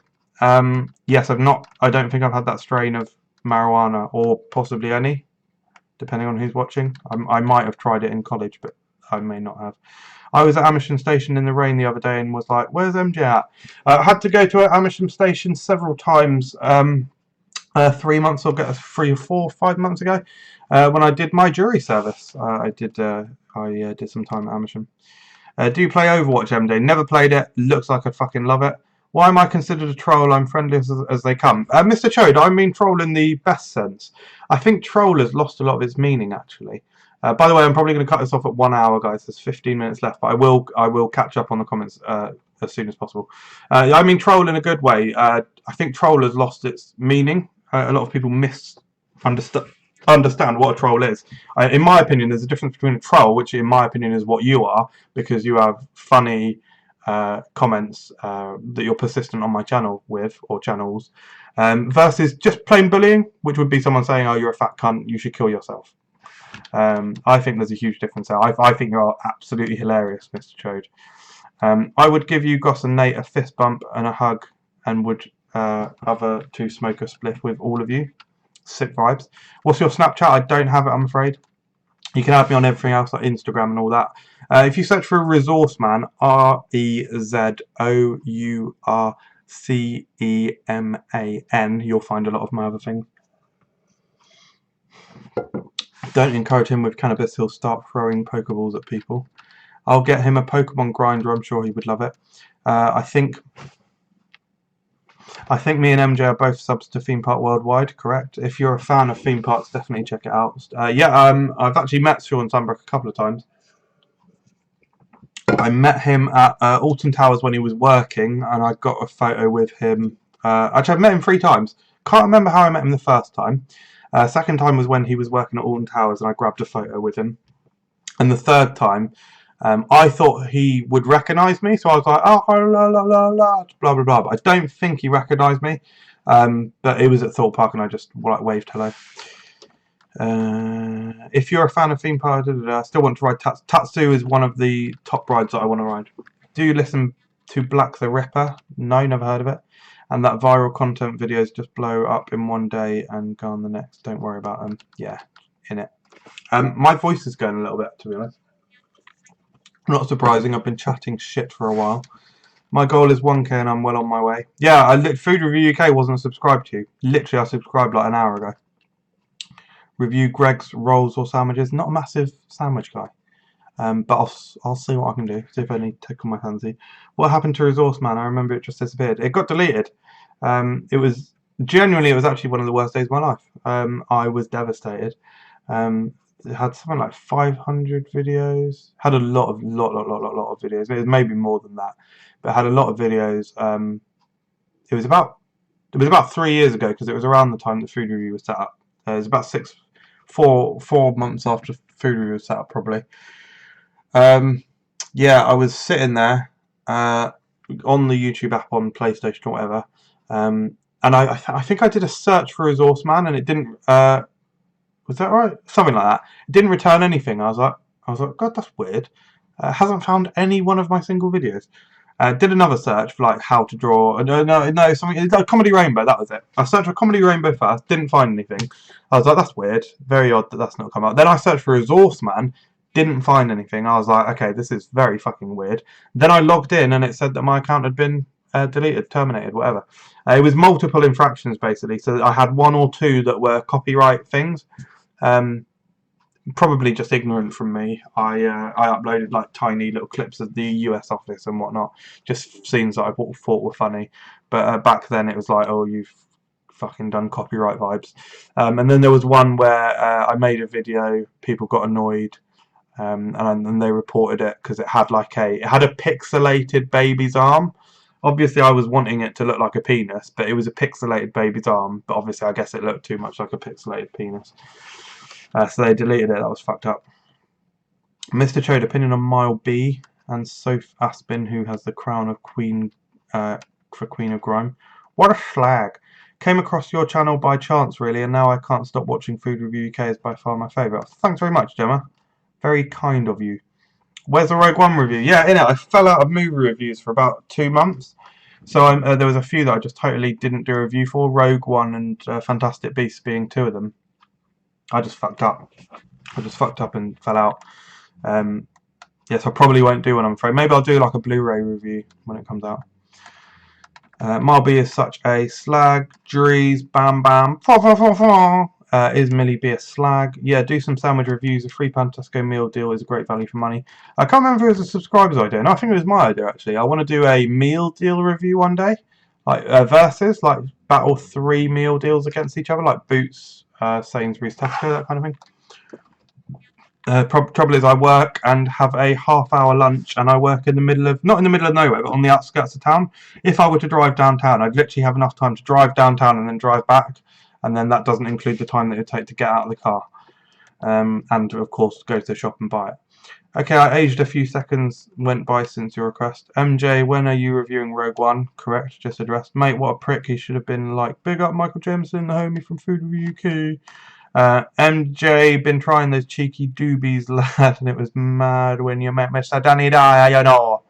Yes, I don't think I've had that strain of marijuana, or possibly any, depending on who's watching. I might have tried it in college, but I may not have. I was at Amersham Station in the rain the other day and was like, where's MJ at? I had to go to Amersham Station several times, 3 months or 3 or 4, 5 months ago, when I did my jury service. I did some time at Amersham. Do you play Overwatch, MJ? Never played it. Looks like I'd fucking love it. Why am I considered a troll? I'm friendly as they come. Mr. Chode, I mean troll in the best sense. I think troll has lost a lot of its meaning, actually. By the way, I'm probably going to cut this off at 1 hour, guys. There's 15 minutes left, but I will catch up on the comments as soon as possible. I mean troll in a good way. I think troll has lost its meaning. A lot of people understand what a troll is. In my opinion, there's a difference between a troll, which in my opinion is what you are, because you have funny comments that you're persistent on my channel with, or channels, versus just plain bullying, which would be someone saying, oh, you're a fat cunt, you should kill yourself. I think there's a huge difference there. I think you're absolutely hilarious, Mr. Chode. I would give you, Goss and Nate, a fist bump and a hug, and would other to smoke a spliff with all of you. Sick vibes. What's your Snapchat? I don't have it, I'm afraid. You can add me on everything else like Instagram and all that. If you search for Resource Man, REZOURCEMAN, you'll find a lot of my other things. Don't encourage him with cannabis, he'll start throwing Pokeballs at people. I'll get him a Pokemon grinder. I'm sure he would love it. I think me and MJ are both subs to Theme Park Worldwide, correct? If you're a fan of theme parks, definitely check it out. I've actually met Sean Sandbrook a couple of times. I met him at Alton Towers when he was working, and I got a photo with him. Actually, I've met him 3 times. Can't remember how I met him the first time. Second time was when he was working at Alton Towers, and I grabbed a photo with him. And the third time, I thought he would recognise me, so I was like, oh, la la la la, blah blah blah. But I don't think he recognised me. But it was at Thorpe Park, and I just waved hello. If you're a fan of theme park, I still want to ride Tatsu is one of the top rides that I want to ride. Do you listen to Black the Ripper? No, never heard of it. And that viral content videos just blow up in one day and go on the next. Don't worry about them. Yeah, in it. My voice is going a little bit, to be honest. Not surprising. I've been chatting shit for a while. My goal is 1K and I'm well on my way. Yeah, Food Review UK wasn't subscribed to. Literally, I subscribed like an hour ago. Review Greg's rolls or sandwiches. Not a massive sandwich guy, but I'll see what I can do. See if I need to tickle my fancy. What happened to Resource Man? I remember it just disappeared. It got deleted. It was actually one of the worst days of my life. I was devastated. It had something like 500 videos. Had a lot of videos. It was maybe more than that, but it had a lot of videos. It was about 3 years ago because it was around the time that Food Review was set up. It was about 4 months after Food Review was set up, probably. Yeah, I was sitting there on the YouTube app on PlayStation or whatever, and I think I did a search for Resource Man, and it didn't. Was that right? Something like that. It didn't return anything. I was like, God, that's weird. Hasn't found any one of my single videos. Did another search for like how to draw. No, something. It's like Comedy Rainbow. That was it. I searched for Comedy Rainbow first. Didn't find anything. I was like, that's weird. Very odd that that's not come up. Then I searched for Resource Man. Didn't find anything. I was like, okay, this is very fucking weird. Then I logged in and it said that my account had been deleted, terminated, whatever. It was multiple infractions basically. So I had 1 or 2 that were copyright things. Probably just ignorant from me. I uploaded like tiny little clips of the US office and whatnot, just scenes that I thought were funny. But back then it was like, oh, you've fucking done copyright vibes. And then there was one where I made a video, people got annoyed, and they reported it because it had a pixelated baby's arm. Obviously, I was wanting it to look like a penis, but it was a pixelated baby's arm. But obviously, I guess it looked too much like a pixelated penis. So they deleted it. That was fucked up. Mr. Chode, opinion on Mile B and Soph Aspin, who has the crown of Queen for Queen of Grime. What a slag. Came across your channel by chance, really, and now I can't stop watching Food Review UK. Is by far my favourite. Thanks very much, Gemma. Very kind of you. Where's the Rogue One review? Yeah, I fell out of movie reviews for about 2 months. So there was a few that I just totally didn't do a review for. Rogue One and Fantastic Beasts being 2 of them. I just fucked up. And fell out. Yes, I probably won't do one, I'm afraid. Maybe I'll do like a Blu-ray review when it comes out. Marby is such a slag. Drees, bam bam. Is Millie B a slag? Yeah, do some sandwich reviews. A free Pantasco meal deal is a great value for money. I can't remember if it was a subscriber's idea. No, I think it was my idea actually. I want to do a meal deal review one day. Like versus, like battle 3 meal deals against each other, like Boots, Sainsbury's, Tesco, that kind of thing. Trouble is I work and have a half-hour lunch, and I work in the middle of, not in the middle of nowhere, but on the outskirts of town. If I were to drive downtown, I'd literally have enough time to drive downtown and then drive back, and then that doesn't include the time that it would take to get out of the car, and of course go to the shop and buy it. Okay, I aged a few seconds went by since your request. MJ, when are you reviewing Rogue One? Correct, just addressed. Mate, what a prick. He should have been like, big up Michael Jamieson, the homie from Food Review UK. MJ, been trying those cheeky doobies, lad, and it was mad when you met Mr. Danny Dyer, you know.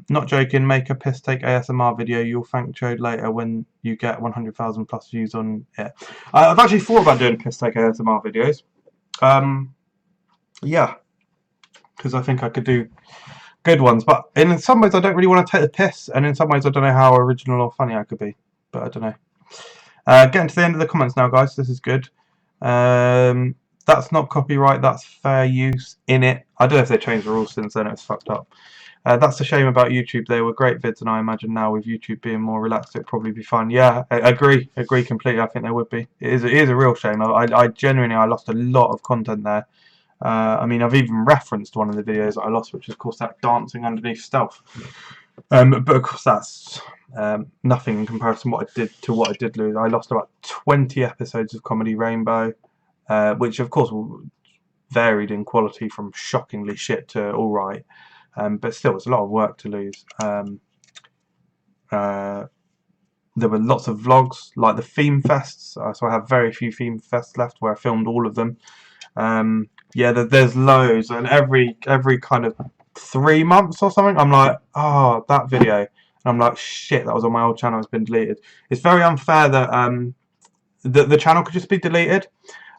Not joking, make a piss take ASMR video. You'll thank Chode later when you get 100,000 plus views on it. I've actually thought about doing piss take ASMR videos. Yeah, because I think I could do good ones. But in some ways, I don't really want to take the piss, and in some ways, I don't know how original or funny I could be. But I don't know. Getting to the end of the comments now, guys. This is good. That That's not copyright, that's fair use in it. I don't know if they changed the rules since then, it's fucked up. That's a shame about YouTube. They were great vids, and I imagine now with YouTube being more relaxed, it'd probably be fun. Yeah, I agree completely. I think there would be. It is a real shame. I genuinely, I lost a lot of content there. I mean, I've even referenced one of the videos that I lost, which is, of course, that dancing underneath stealth. But of course, that's nothing in comparison to what I did lose. I lost about 20 episodes of Comedy Rainbow, which, of course, varied in quality from shockingly shit to all right. But still, it's a lot of work to lose. There were lots of vlogs, like the theme fests. So I have very few theme fests left where I filmed all of them. Yeah, there's loads, and every kind of 3 months or something, I'm like, oh, that video. And I'm like, shit, that was on my old channel, it's been deleted. It's very unfair that the channel could just be deleted.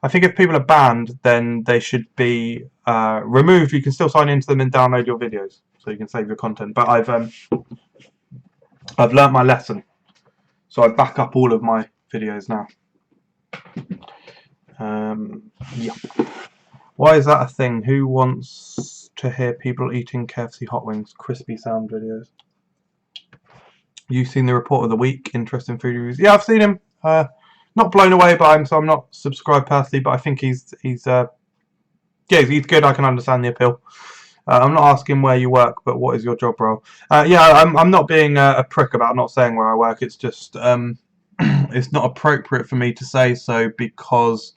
I think if people are banned, then they should be removed. You can still sign into them and download your videos, so you can save your content. But I've learnt my lesson, so I back up all of my videos now. Yeah. Why is that a thing? Who wants to hear people eating KFC hot wings? Crispy sound videos. You've seen the report of the week? Interesting food reviews. Yeah, I've seen him. Not blown away by him, so I'm not subscribed personally, but I think he's good. I can understand the appeal. I'm not asking where you work, but what is your job role? Yeah, I'm not being a prick about not saying where I work. It's just it's not appropriate for me to say so because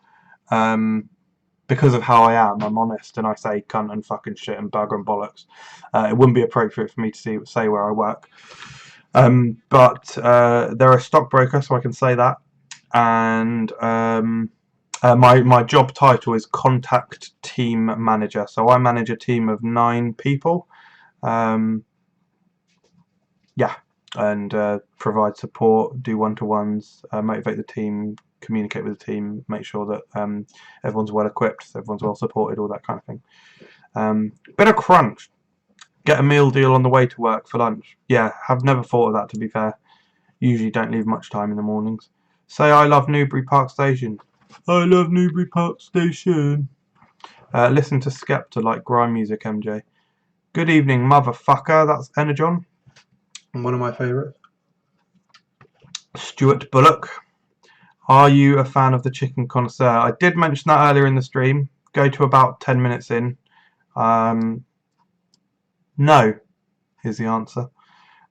of how I am. I'm honest, and I say cunt and fucking shit and bugger and bollocks. It wouldn't be appropriate for me to say where I work. But they're a stockbroker, so I can say that. And my job title is Contact Team Manager. So I manage a team of 9 people. Yeah, and provide support, do one-to-ones, motivate the team, communicate with the team, make sure that everyone's well equipped, everyone's well supported, all that kind of thing. Bit of crunch. Get a meal deal on the way to work for lunch. Yeah, have never thought of that, to be fair. Usually don't leave much time in the mornings. Say I love Newbury Park Station. I love Newbury Park Station. Listen to Skepta like grime music, MJ. Good evening, motherfucker. That's Energon. One of my favourites. Stuart Bullock. Are you a fan of the chicken connoisseur? I did mention that earlier in the stream. Go to about 10 minutes in. No, is the answer.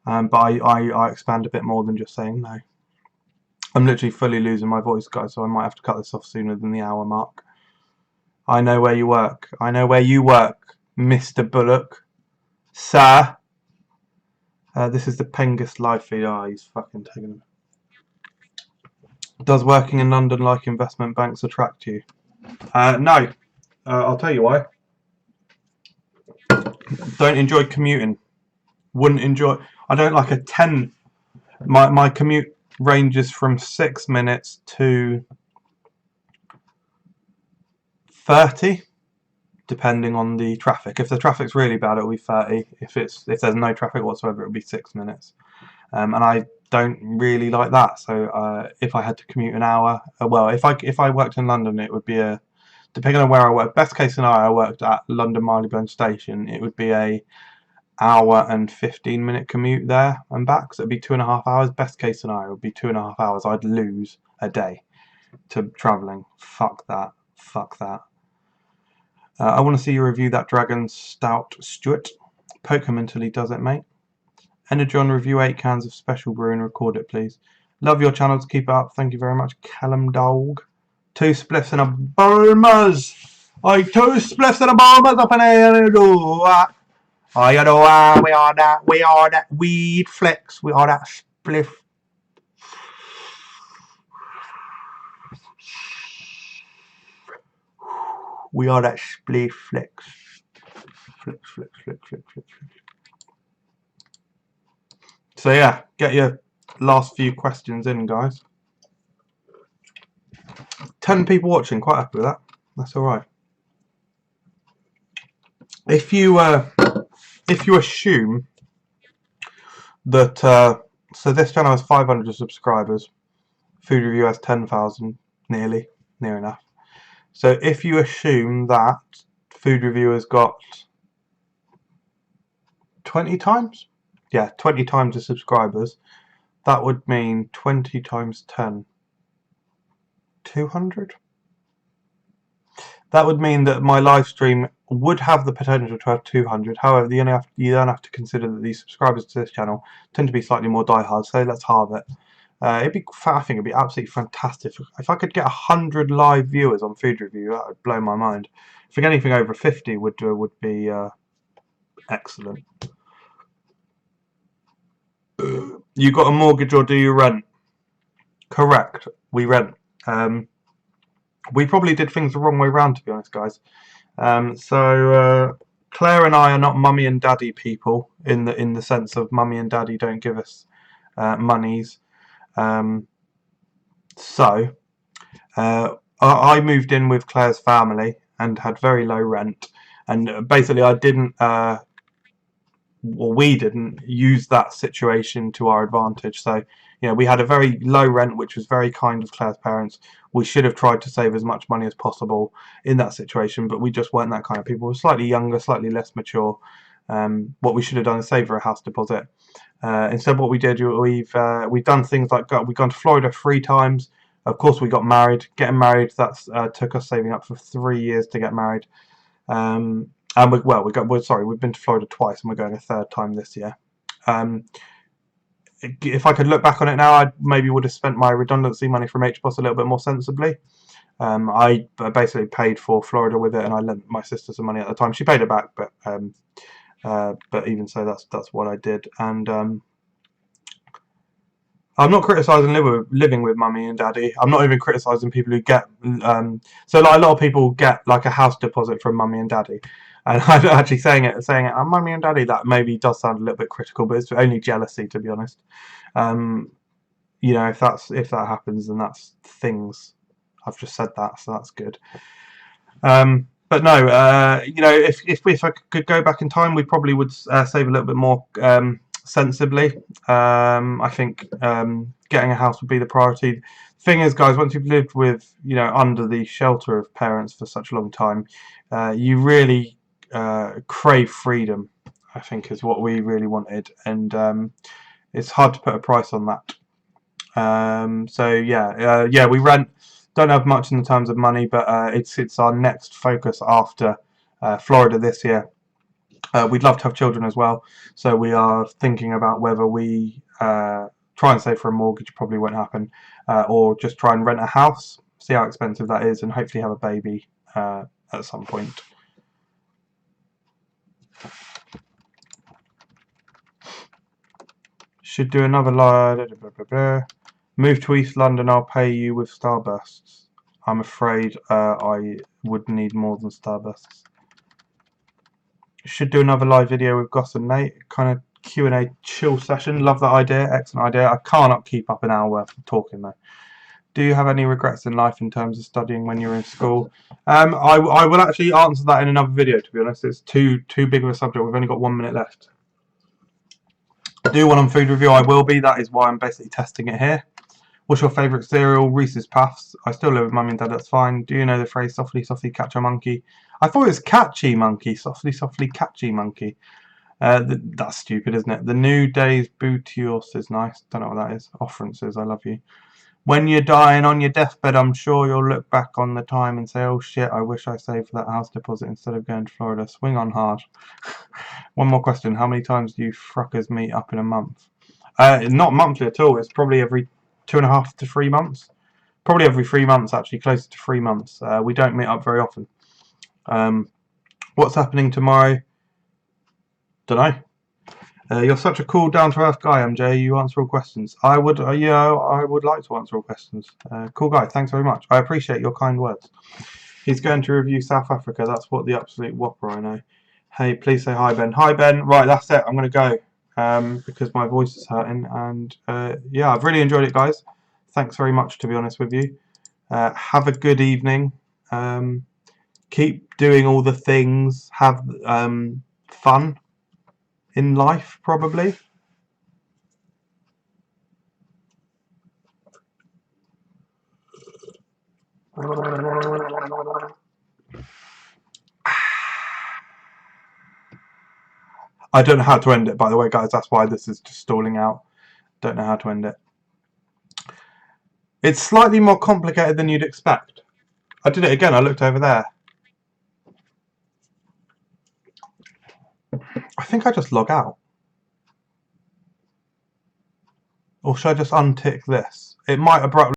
But I expand a bit more than just saying no. I'm literally fully losing my voice, guys, so I might have to cut this off sooner than the hour mark. I know where you work. I know where you work, Mr. Bullock. Sir. This is the Pengus live feed. Oh, he's fucking taking them. Does working in London like investment banks attract you? No. I'll tell you why. Don't enjoy commuting. Wouldn't enjoy. I don't like a 10. My commute ranges from 6 minutes to 30, depending on the traffic. If the traffic's really bad, it'll be 30. If there's no traffic whatsoever, it'll be 6 minutes. And I don't really like that. So if I had to commute an hour, well, if I worked in London, it would be depending on where I work. Best case scenario, I worked at London Marylebone Station. It would be a hour and 15-minute commute there and back. So it'd be 2.5 hours. Best case scenario would be 2.5 hours. I'd lose a day to travelling. Fuck that. Fuck that. I want to see you review that Dragon Stout, Stuart. Poke him until he does it, mate. Energon, review 8 cans of Special Brew and record it, please. Love your channels. Keep it up. Thank you very much, Callum Dog. 2 spliffs and a Bulmers. 2 spliffs and a Bulmers up in here. Oh, you know, we are that weed flex. We are that spliff. We are that spliff flex. Flex. So yeah, get your last few questions in, guys. 10 people watching, quite happy with that. That's alright. If you assume that so this channel has 500 subscribers, Food Review has 10,000, near enough. So if you assume that food reviewers got 20 times, yeah, 20 times the subscribers, that would mean 20 times 10, 200. That would mean that my live stream would have the potential to have 200. However, you then have to consider that these subscribers to this channel tend to be slightly more diehard, so let's halve it. I think it'd be absolutely fantastic if I could get 100 live viewers on food review. That would blow my mind. I think anything over 50 would be excellent. You got a mortgage or do you rent? Correct. We rent. We probably did things the wrong way round, to be honest, guys. So Claire and I are not mummy and daddy people in the sense of mummy and daddy don't give us monies. So I moved in with Claire's family and had very low rent, and basically I didn't. Well, we didn't use that situation to our advantage. So, we had a very low rent, which was very kind of Claire's parents. We should have tried to save as much money as possible in that situation, but we just weren't that kind of people. We're slightly younger, slightly less mature. What we should have done is save for a house deposit. Instead, what we did, we've done things like we've gone to Florida 3 times. Of course, we got married. Getting married, that's took us saving up for 3 years to get married. And we've been to Florida twice, and we're going a 3rd time this year. If I could look back on it now, I maybe would have spent my redundancy money from HBOS a little bit more sensibly. I basically paid for Florida with it, and I lent my sister some money at the time. She paid it back, but even so, that's what I did. And I'm not criticising living with mummy and daddy. I'm not even criticising people who get so like a lot of people get like a house deposit from mummy and daddy, and I'm actually saying it, mummy and daddy, that maybe does sound a little bit critical, but it's only jealousy, to be honest. If that happens, then that's things. I've just said that, so that's good. But no, if I could go back in time, we probably would save a little bit more sensibly. I think getting a house would be the priority. Thing is, guys, once you've lived with under the shelter of parents for such a long time, you really crave freedom. I think is what we really wanted, and it's hard to put a price on that. We rent. Don't have much in the terms of money, but it's our next focus after Florida this year. We'd love to have children as well, so we are thinking about whether we try and save for a mortgage. Probably won't happen, or just try and rent a house, see how expensive that is, and hopefully have a baby at some point. Should do another live. Move to East London, I'll pay you with starbursts. I'm afraid I would need more than starbursts. Should do another live video with Goss and Nate, kind of Q&A chill session. Love that idea, excellent idea. I cannot keep up an hour worth of talking though. Do you have any regrets in life in terms of studying when you're in school? I will actually answer that in another video, to be honest. It's too big of a subject. We've only got 1 minute left. Do one on food review, I will be. That is why I'm basically testing it here. What's your favourite cereal? Reese's Puffs. I still live with mummy and dad, that's fine. Do you know the phrase softly, softly catch a monkey? I thought it was catchy monkey. Softly, softly catchy monkey. That's stupid, isn't it? The New Day's Boutios is nice. Don't know what that is. Offrances, I love you. When you're dying on your deathbed, I'm sure you'll look back on the time and say, oh shit, I wish I saved for that house deposit instead of going to Florida. Swing on hard. One more question. How many times do you fruckers meet up in a month? Not monthly at all. It's probably every 2.5 to 3 months. Probably every 3 months, actually, closer to 3 months. We don't meet up very often. What's happening tomorrow? Dunno. You're such a cool, down-to-earth guy, MJ. You answer all questions. I would like to answer all questions. Cool guy. Thanks very much. I appreciate your kind words. He's going to review South Africa. That's what the absolute whopper I know. Hey, please say hi, Ben. Hi, Ben. Right, that's it. I'm going to go because my voice is hurting. And yeah, I've really enjoyed it, guys. Thanks very much, to be honest with you. Have a good evening. Keep doing all the things. Have fun in life, probably. I don't know how to end it, by the way, guys. That's why this is just stalling out. Don't know how to end it. It's slightly more complicated than you'd expect. I did it again. I looked over there. I think I just log out. Or should I just untick this? It might abruptly